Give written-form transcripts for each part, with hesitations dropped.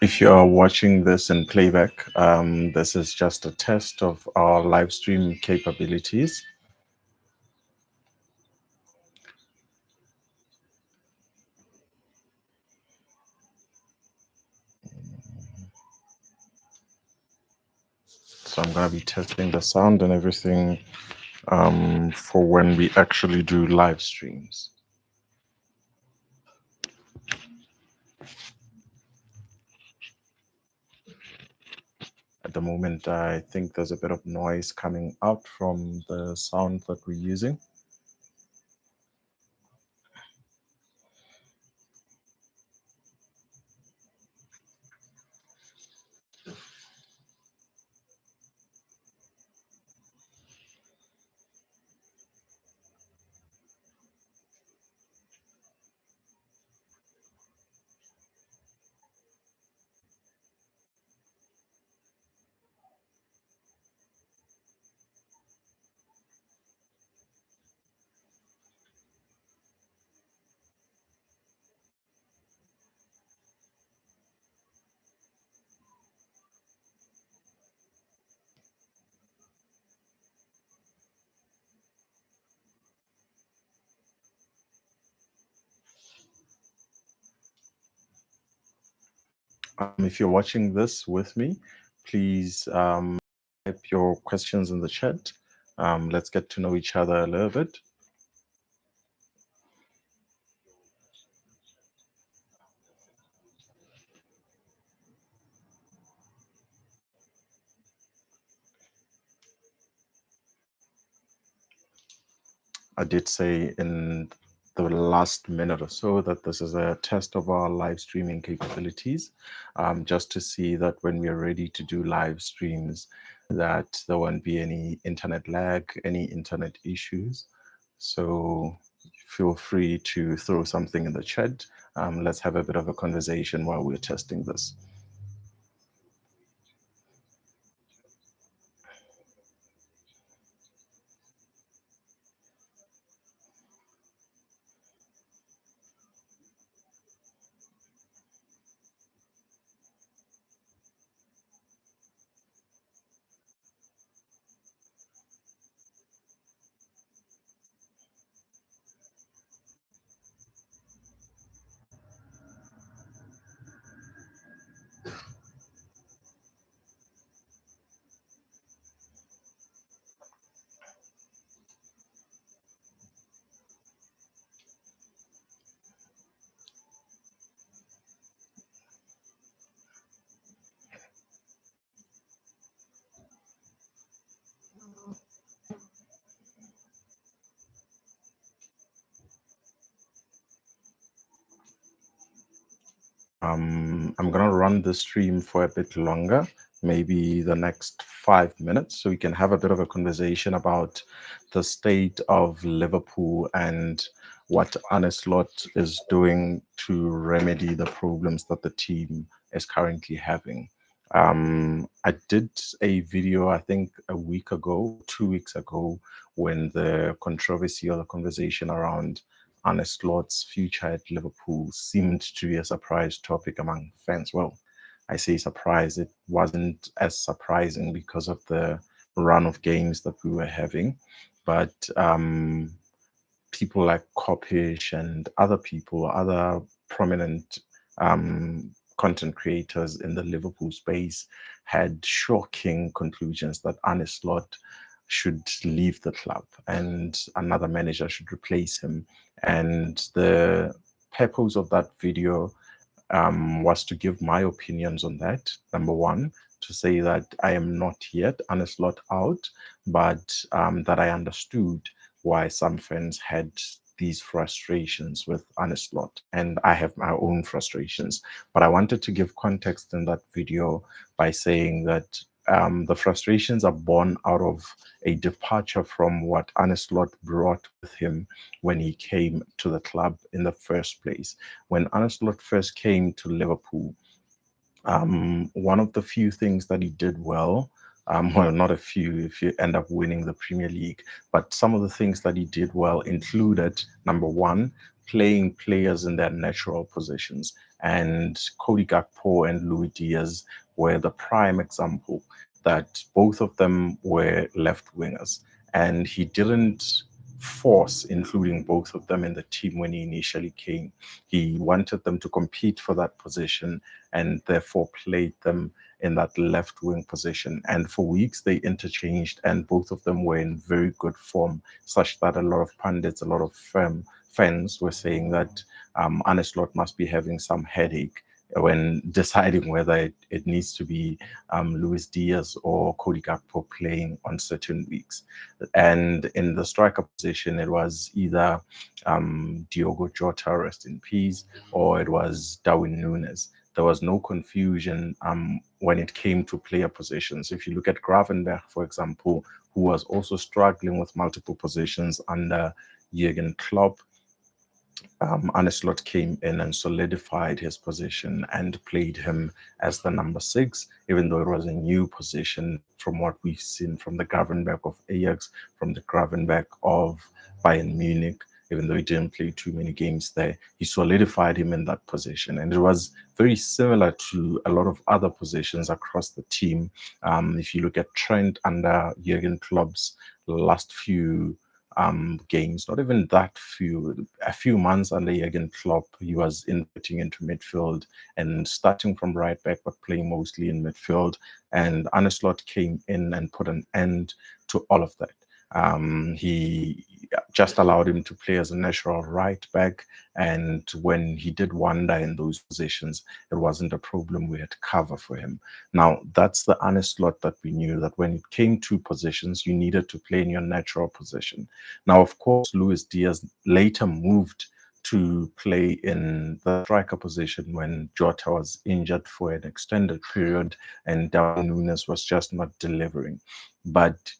If you are watching this in playback, this is just a test of our live stream capabilities. So I'm going to be testing the sound and everything for when we actually do live streams. At the moment, I think there's a bit of noise coming out from the sound that we're using. If you're watching this with me, please type your questions in the chat. Let's get to know each other a little bit. I did say in the last minute or so that this is a test of our live streaming capabilities, just to see that when we are ready to do live streams, that there won't be any internet lag, any internet issues. So feel free to throw something in the chat. Let's have a bit of a conversation while we're testing this. I'm going to run the stream for a bit longer, maybe the next 5 minutes, so we can have a bit of a conversation about the state of Liverpool and what Arne Slot is doing to remedy the problems that the team is currently having. I did a video, I think a week ago, 2 weeks ago, when the controversy or the conversation around Arne Slot's future at Liverpool seemed to be a surprise topic among fans. Well, I say surprise, it wasn't as surprising because of the run of games that we were having. But people like Kopish and other people, other prominent content creators in the Liverpool space had shocking conclusions that Arne Slot should leave the club and another manager should replace him. And the purpose of that video was to give my opinions on that. Number one, to say that I am not yet Arne Slot out, but that I understood why some fans had these frustrations with Arne Slot, and I have my own frustrations. But I wanted to give context in that video by saying that the frustrations are born out of a departure from what Arne Slot brought with him when he came to the club in the first place. When Arne Slot first came to Liverpool, one of the few things that he did well, well, not a few if you end up winning the Premier League, but some of the things that he did well included, number one, playing players in their natural positions. And Cody Gakpo and Louis Diaz were the prime example that both of them were left wingers. And he didn't force including both of them in the team when he initially came. He wanted them to compete for that position and therefore played them in that left wing position. And for weeks they interchanged, and both of them were in very good form, such that a lot of pundits, a lot of fans were saying that Arne Slot must be having some headache when deciding whether it needs to be Luis Diaz or Cody Gakpo playing on certain weeks. And in the striker position, it was either Diogo Jota, rest in peace, or it was Darwin Núñez. There was no confusion when it came to player positions. If you look at Gravenberch, for example, who was also struggling with multiple positions under Jurgen Klopp, Arne Slot came in and solidified his position and played him as the number 6, even though it was a new position from what we've seen from the Gravenberch of Ajax, from the Gravenberch of Bayern Munich. Even though he didn't play too many games there, he solidified him in that position. And it was very similar to a lot of other positions across the team. If you look at Trent under Jurgen Klopp's last few games, not even that few, a few months under Jurgen Klopp, he was inverting into midfield and starting from right back, but playing mostly in midfield. And Arne Slot came in and put an end to all of that. He just allowed him to play as a natural right back, and when he did wander in those positions, it wasn't a problem. We had cover for him. Now, that's the Arne Slot that we knew, that when it came to positions, you needed to play in your natural position. Now, of course, Luis Diaz later moved to play in the striker position when Jota was injured for an extended period and Darwin Núñez was just not delivering. But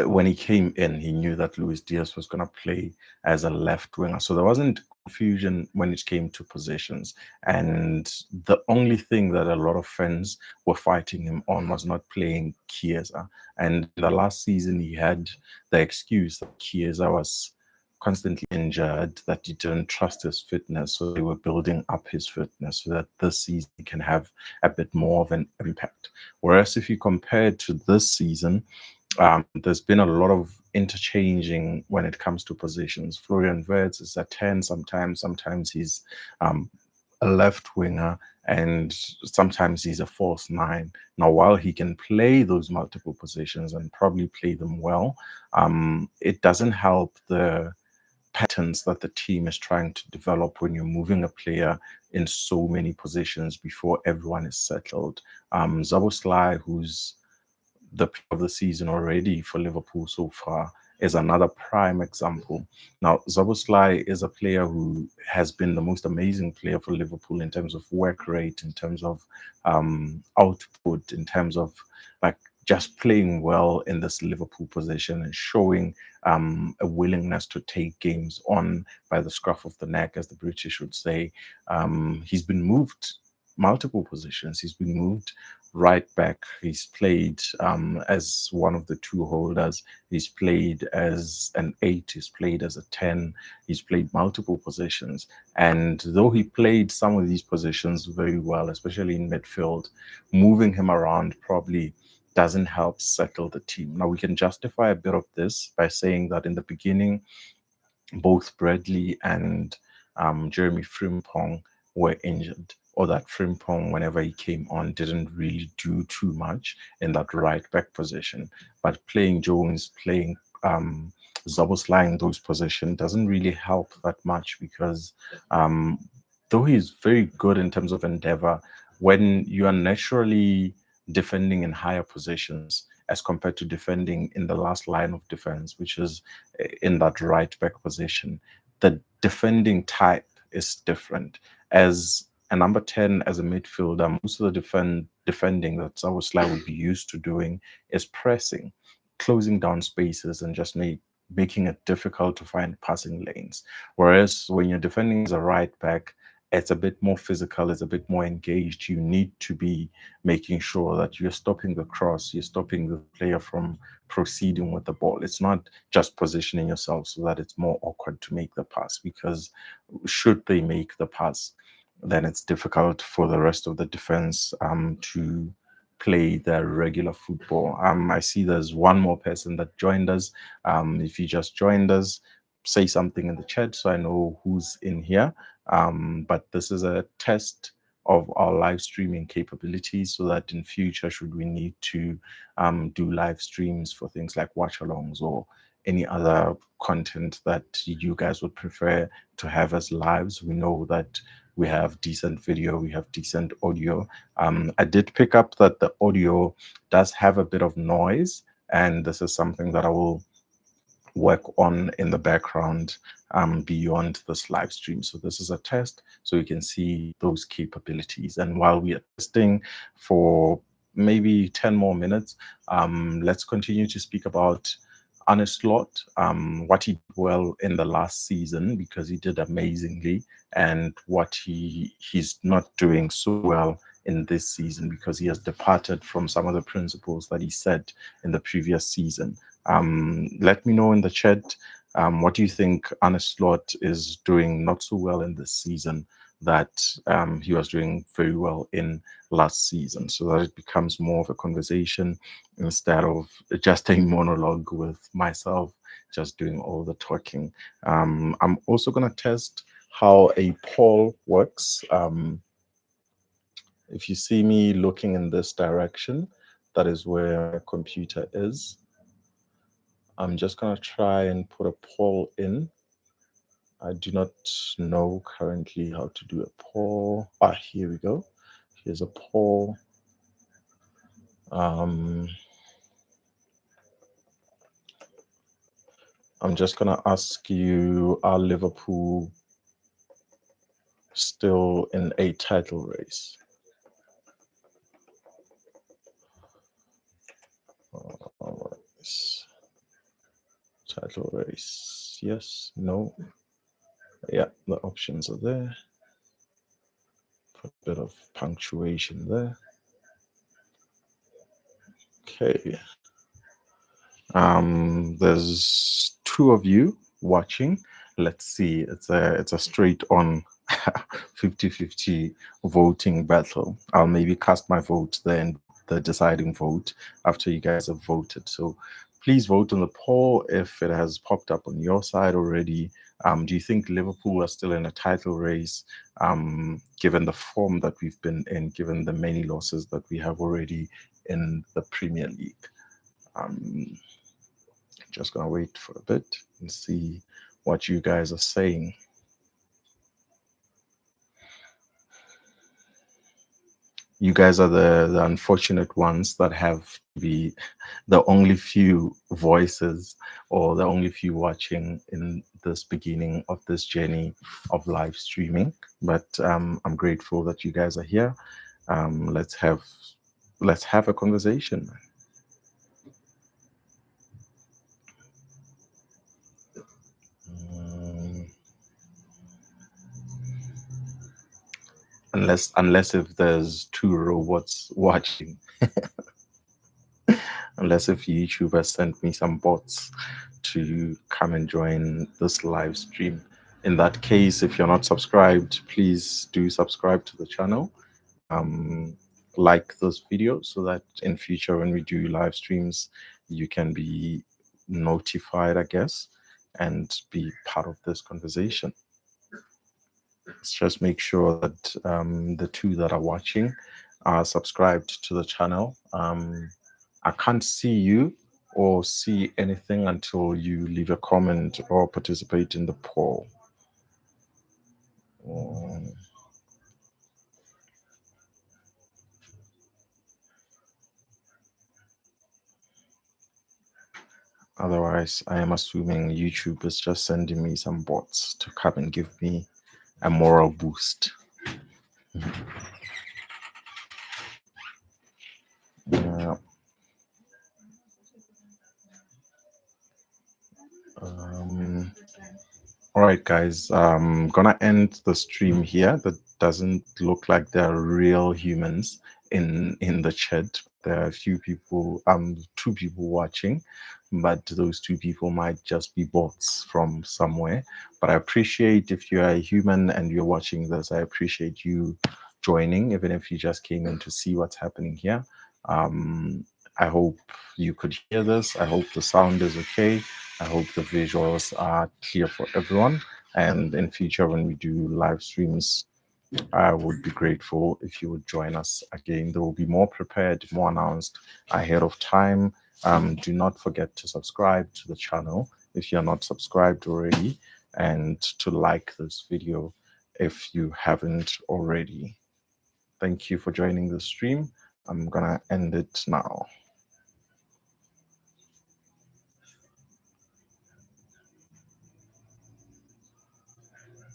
when he came in, he knew that Luis Diaz was going to play as a left winger. So there wasn't confusion when it came to positions. And the only thing that a lot of fans were fighting him on was not playing Chiesa. And the last season, he had the excuse that Chiesa was constantly injured, that he didn't trust his fitness. So they were building up his fitness so that this season he can have a bit more of an impact. Whereas if you compare it to this season, there's been a lot of interchanging when it comes to positions. Florian Wirtz is a 10 sometimes he's a left winger, and sometimes he's a false 9. Now, while he can play those multiple positions and probably play them well, it doesn't help the patterns that the team is trying to develop when you're moving a player in so many positions before everyone is settled. Szoboszlai, who's the player of the season already for Liverpool so far, is another prime example. Now, Zoboslai is a player who has been the most amazing player for Liverpool in terms of work rate, in terms of output, in terms of like just playing well in this Liverpool position and showing a willingness to take games on by the scruff of the neck, as the British would say. He's been moved multiple positions. He's been moved right back. He's played as one of the two holders. He's played as an 8. He's played as a 10. He's played multiple positions. And though he played some of these positions very well, especially in midfield, moving him around probably doesn't help settle the team. Now, we can justify a bit of this by saying that in the beginning, both Bradley and Jeremy Frimpong were injured, or that Frimpong, whenever he came on, didn't really do too much in that right back position. But playing Jones, playing Zoboslai in those positions doesn't really help that much because though he's very good in terms of endeavor, when you are naturally defending in higher positions as compared to defending in the last line of defense, which is in that right back position, the defending type is different. As a number 10, as a midfielder, most of the defending that Szoboszlai would be used to doing is pressing, closing down spaces, and just making it difficult to find passing lanes. Whereas when you're defending as a right back, it's a bit more physical, it's a bit more engaged. You need to be making sure that you're stopping the cross, you're stopping the player from proceeding with the ball. It's not just positioning yourself so that it's more awkward to make the pass, because should they make the pass, then it's difficult for the rest of the defense to play their regular football. I see there's one more person that joined us. If you just joined us, say something in the chat so I know who's in here. But this is a test of our live streaming capabilities so that in future, should we need to do live streams for things like watch-alongs or any other content that you guys would prefer to have as lives, we know that we have decent video, we have decent audio. I did pick up that the audio does have a bit of noise, and this is something that I will work on in the background beyond this live stream. So this is a test, so you can see those capabilities. And while we are testing for maybe 10 more minutes, let's continue to speak about Arne Slot, what he did well in the last season, because he did amazingly, and what he's not doing so well in this season because he has departed from some of the principles that he set in the previous season. Let me know in the chat, what do you think Arne Slot is doing not so well in this season that he was doing very well in last season, so that it becomes more of a conversation instead of just a monologue with myself just doing all the talking. I'm also going to test how a poll works. If you see me looking in this direction, that is where my computer is. I'm just going to try and put a poll in. I do not know currently how to do a poll. Here we go. Here's a poll. I'm just going to ask you, are Liverpool still in a title race? Title race, yes, no. Yeah, the options are there. Put a bit of punctuation there. Okay. There's 2 of you watching. Let's see. It's a straight on 50-50 voting battle. I'll maybe cast my vote then, the deciding vote, after you guys have voted. So please vote on the poll if it has popped up on your side already. Do you think Liverpool are still in a title race, given the form that we've been in, given the many losses that we have already in the Premier League? Just gonna wait for a bit and see what you guys are saying. You guys are the unfortunate ones that have to be the only few voices or the only few watching in this beginning of this journey of live streaming. But I'm grateful that you guys are here. Let's have a conversation. Mm, unless if there's two robots watching, unless if YouTube has sent me some bots to come and join this live stream. In that case, if you're not subscribed, please do subscribe to the channel. Um, like this video so that in future when we do live streams, you can be notified, I guess, and be part of this conversation. Let's just make sure that the two that are watching are subscribed to the channel. I can't see you or see anything until you leave a comment or participate in the poll. Um, Otherwise, I am assuming YouTube is just sending me some bots to come and give me a moral boost. Yeah. Um, all right, guys. I'm gonna end the stream here. That doesn't look like they're real humans in the chat. There are a few people, two people watching, but those two people might just be bots from somewhere. But I appreciate if you are a human and you're watching this. I appreciate you joining, even if you just came in to see what's happening here. Um, I hope you could hear this. I hope the sound is okay. I hope the visuals are clear for everyone. And in future, when we do live streams, I would be grateful if you would join us again. There will be more prepared, more announced ahead of time. Do not forget to subscribe to the channel if you're not subscribed already, and to like this video if you haven't already. Thank you for joining the stream. I'm gonna end it now.